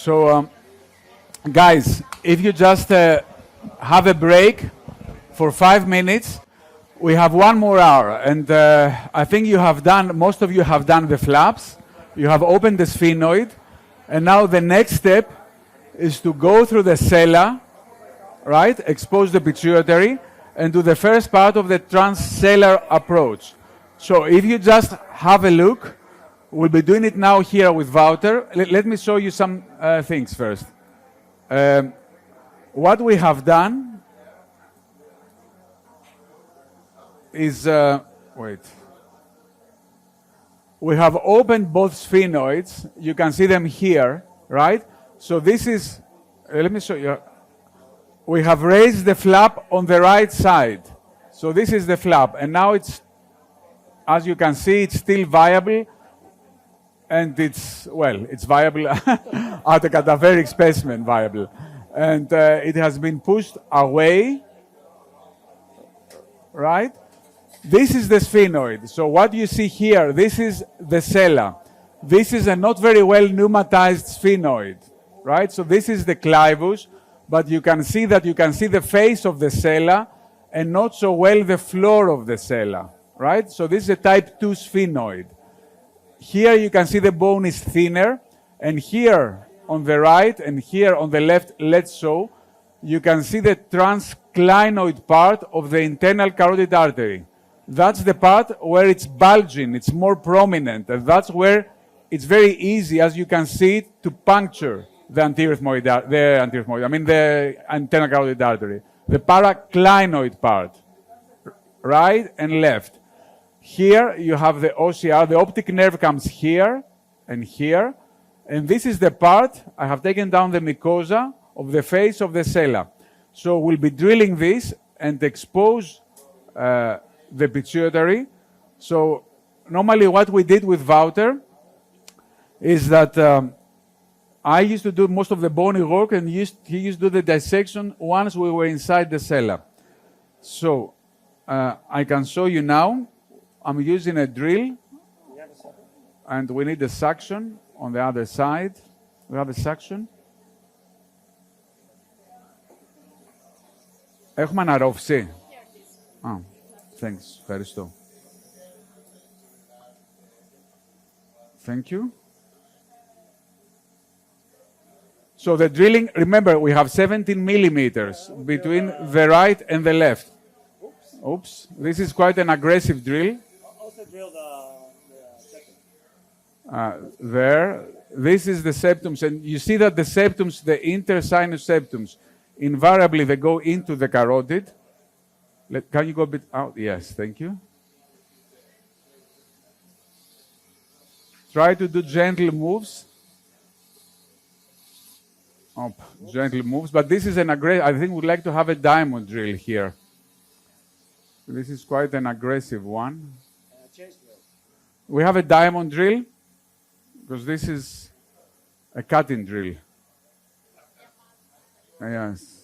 So, guys, if you just have a break for 5 minutes, we have 1 more hour. And I think you have done, most of you have done the flaps. You have opened the sphenoid. And now the next step is to go through the sella, right? Expose the pituitary and do the first part of the transellar approach. So if you just have a look, we'll be doing it now here with Wouter. Let me show you some things first. What we have done is, we have opened both sphenoids. You can see them here, right? So this is, let me show you. We have raised the flap on the right side. So this is the flap. And now it's, as you can see, it's still viable. And it's, well, it's viable at a cadaveric specimen, viable. And it has been pushed away, right? This is the sphenoid. So what you see here, this is the sella. This is a not very well pneumatized sphenoid, right? So this is the clivus, but you can see that you can see the face of the sella and not so well the floor of the sella, right? So this is a type 2 sphenoid. Here you can see the bone is thinner, and here on the right and here on the left, let's show, you can see the transclinoid part of the internal carotid artery. That's the part where it's bulging, it's more prominent, and that's where it's very easy, as you can see, to puncture the anterior ethmoid, I mean the internal carotid artery. The paraclinoid part, right and left. Here you have the OCR, the optic nerve comes here, and this is the part, I have taken down the mucosa of the face of the sella. So we'll be drilling this and expose the pituitary. So normally what we did with Wouter is that I used to do most of the bony work and he used to do the dissection once we were inside the sella. So I can show you now. I'm using a drill and we need a suction on the other side. We have a suction. Έχουμε αναρρόφηση. Thanks. Ευχαριστώ. Thank you. So the drilling, remember, we have 17 millimeters between the right and the left. Oops. This is quite an aggressive drill. Also drill the septum. There. This is the septums. And you see that the septums, the intersinus septums, invariably they go into the carotid. Can you go a bit out? Yes, thank you. Try to do gentle moves. Gentle moves. But this is an aggressive, I think we'd like to have a diamond drill here. This is quite an aggressive one. We have a diamond drill because this is a cutting drill. Yes.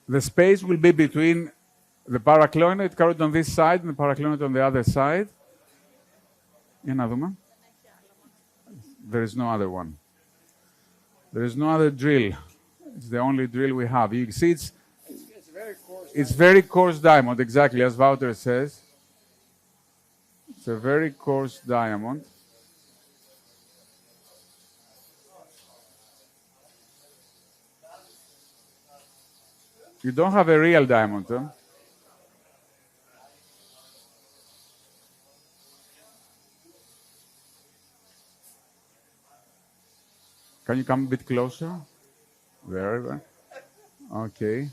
The space will be between the paraclinoid carotid on this side and the paraclinoid on the other side. There is no other one. There is no other drill. It's the only drill we have. You see, it's very coarse. It's very coarse diamond, exactly as Wouter says. It's a very coarse diamond. You don't have a real diamond, huh? Can you come a bit closer? Very well. Okay.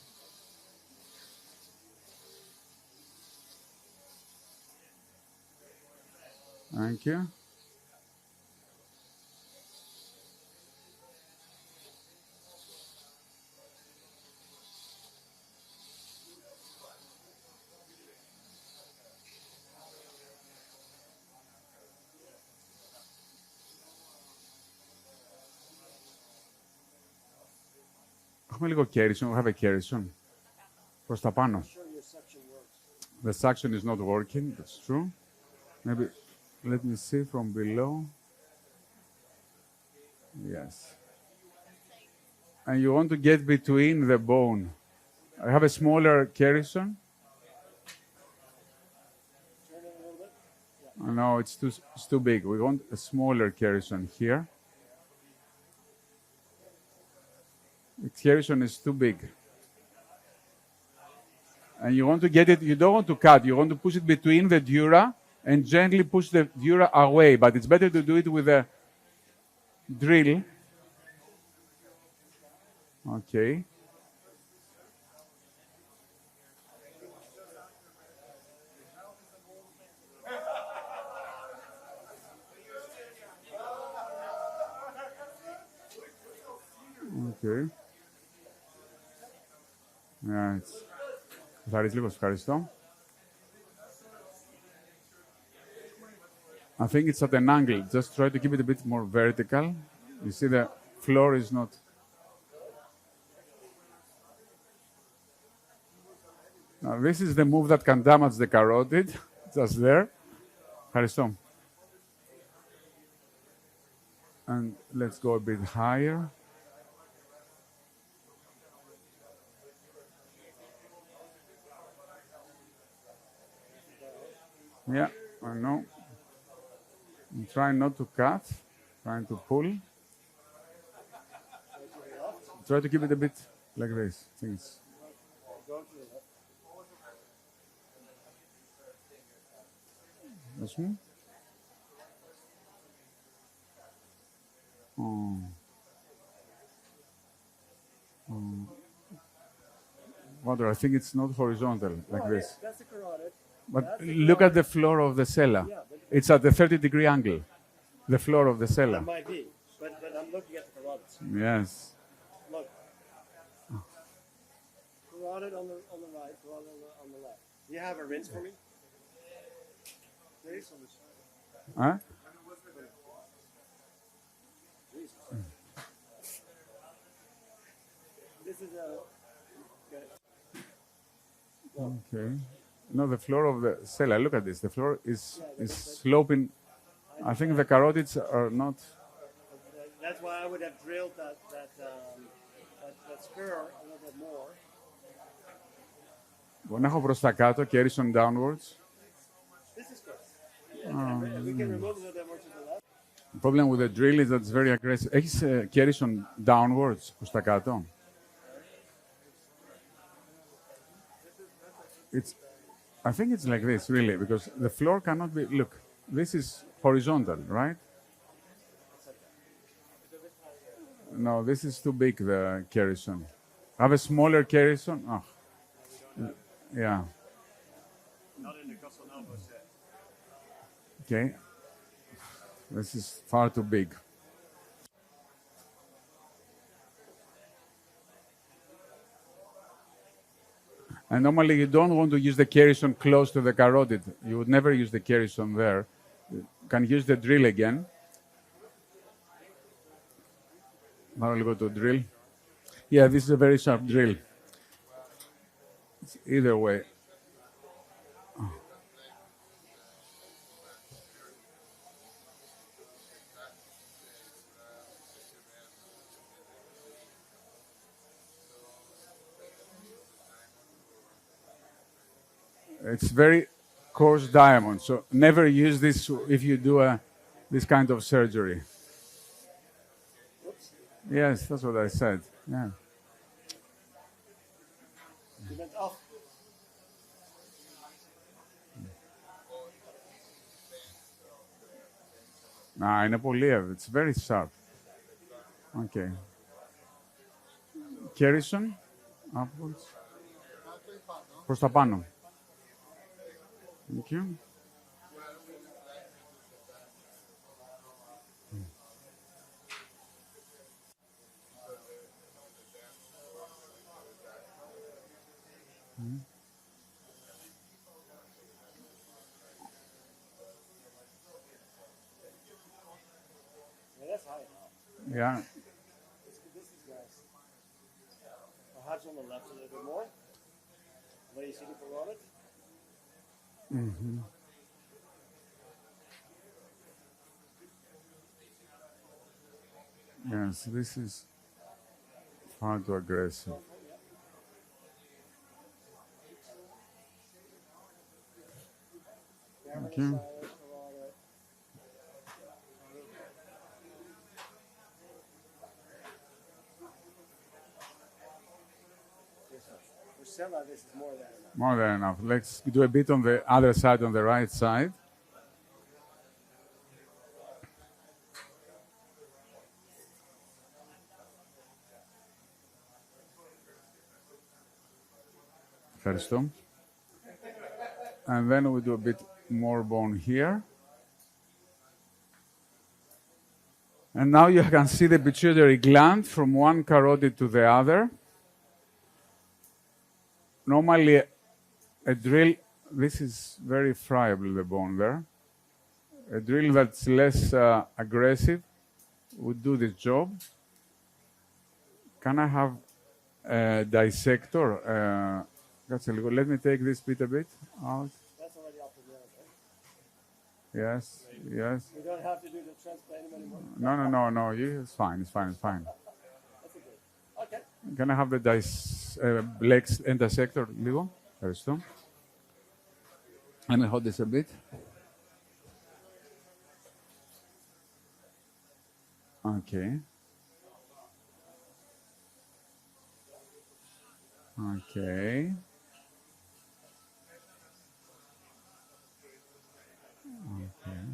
Thank you. Έχουμε λίγο κέρυσον. We have a κέρυσον. Προς τα πάνω. The suction is not working. That's true. Maybe, let me see from below. Yes. And you want to get between the bone. I have a smaller keratin. No, it's too big. We want a smaller keratin here. The keratin is too big. And you want to get it, you don't want to cut, you want to push it between the dura and gently push the dura away. But it's better to do it with a drill. Okay. Okay. Yeah, it's... Ευχαριστώ. I think it's at an angle. Just try to keep it a bit more vertical. You see the floor is not... Now, this is the move that can damage the carotid. Just there. Ευχαριστώ. And let's go a bit higher. Yeah, I know. I'm trying not to cut, trying to pull. Try to keep it a bit like this. I think it's... That's me? Wouter, I think it's not horizontal like this. That's the carotid. But look at the floor of the cellar. Yeah, It's at the 30-degree angle, the floor of the cellar. That might be, but I'm looking at the carotids. Yes. Look. Carotid on the right, carotid on the left. Do you have a rinse for me? Please? Huh? This is a... Okay. No, the floor of the cellar, look at this. The floor is sloping. I think the carotids are not... That's why I would have drilled that spur a little bit more. Λοιπόν, έχω προς τα κάτω, keratin downwards. This is good. We can remove a little bit more to the left. The problem with the drill is that it's very aggressive. Έχεις keratin downwards προς τα κάτω. I think it's like this, really, because the floor cannot be... Look, this is horizontal, right? No, this is too big, the keratin. Have a smaller keratin? Oh. Yeah. Not in the Casanova set. Okay. This is far too big. And normally you don't want to use the keratin close to the carotid. You would never use the keratin there. You can use the drill again. Now I'll go to drill. Yeah, this is a very sharp drill. It's either way. It's very coarse diamond, so never use this if you do this kind of surgery. Oops. Yes, that's what I said. Yeah. You went off. Nah, είναι πολύ, it's very sharp. Okay. Keratin, upwards. Προς τα πάνω. Thank you. Yeah, that's high enough. Yeah. This is nice. the left a little bit more. Where you see the parotid. Yes, this is far too aggressive. Okay. Transellar, this is more than enough. More than enough. Let's do a bit on the other side, on the right side. Ευχαριστώ. And then we do a bit more bone here. And now you can see the pituitary gland from one carotid to the other. Normally, a drill, this is very friable, the bone there. A drill that's less aggressive would do this job. Can I have a dissector? Let me take this bit a bit out. That's already up to the other, right? Yes, yes. We don't have to do the transplanting anymore. No. It's fine. That's okay. Okay. Can I have the legs and dissector, λίγο? Ευχαριστώ. Let me hold this a bit. Okay. Okay. Okay.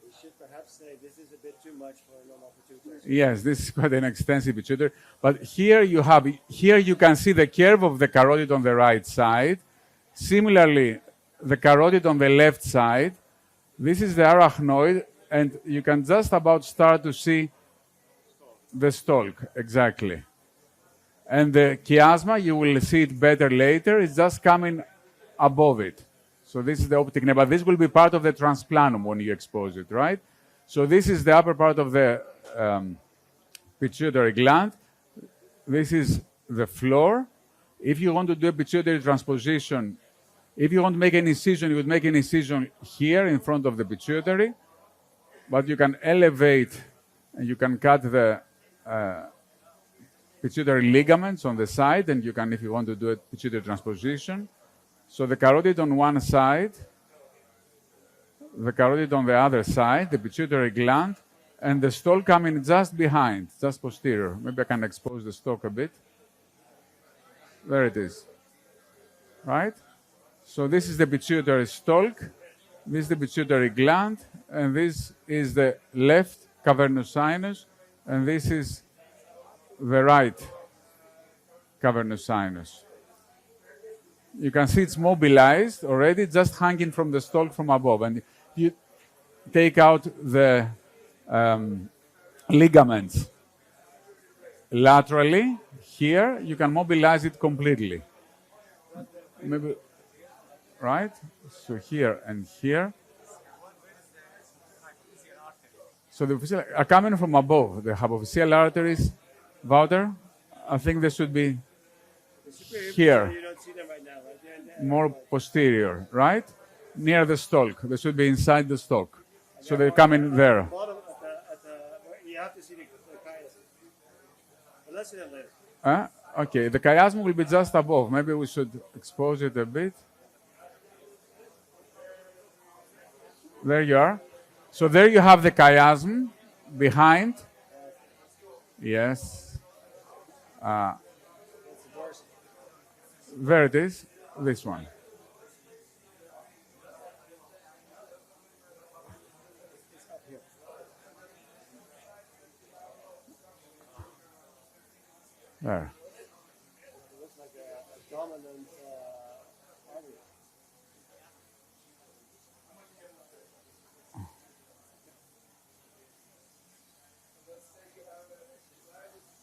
We should perhaps say this is a bit too much for a normal pituitary. Yes, this is quite an extensive pituitary. But here you can see the curve of the carotid on the right side. Similarly, the carotid on the left side. This is the arachnoid, and you can just about start to see the stalk, exactly. And the chiasma, you will see it better later, it's just coming above it. So this is the optic nerve, but this will be part of the transplanum when you expose it, right? So this is the upper part of the pituitary gland. This is the floor. If you want to do a pituitary transposition, if you want to make an incision, you would make an incision here in front of the pituitary, but you can elevate and you can cut the pituitary ligaments on the side, and you can, if you want to do a pituitary transposition. So the carotid on one side, the carotid on the other side, the pituitary gland, and the stalk coming just behind, just posterior. Maybe I can expose the stalk a bit. There it is, right? So this is the pituitary stalk, this is the pituitary gland, and this is the left cavernous sinus, and this is the right cavernous sinus. You can see it's mobilized already, just hanging from the stalk from above. And you take out the ligaments laterally. Here, you can mobilize it completely. Maybe, right? So here and here. So the hypophyseal are coming from above. The hypophyseal arteries, Wouter, I think they should be here. You don't see them right now, right? More posterior, right? Near the stalk. They should be inside the stalk. So they come in there. Bottom you have to see the chiasm. But let's see that later. Okay, the chiasm will be just above. Maybe we should expose it a bit. There you are. So there you have the chiasm behind. Yes. There it is, this one. There. It looks like a dominant artery.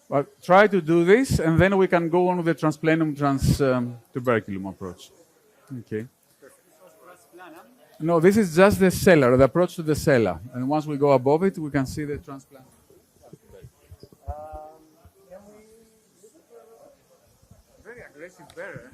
But try to do this, and then we can go on with the transplanum tuberculum approach. Okay. No, this is just the cellar, the approach to the cellar. And once we go above it, we can see the transplant. Can we? Very aggressive bear.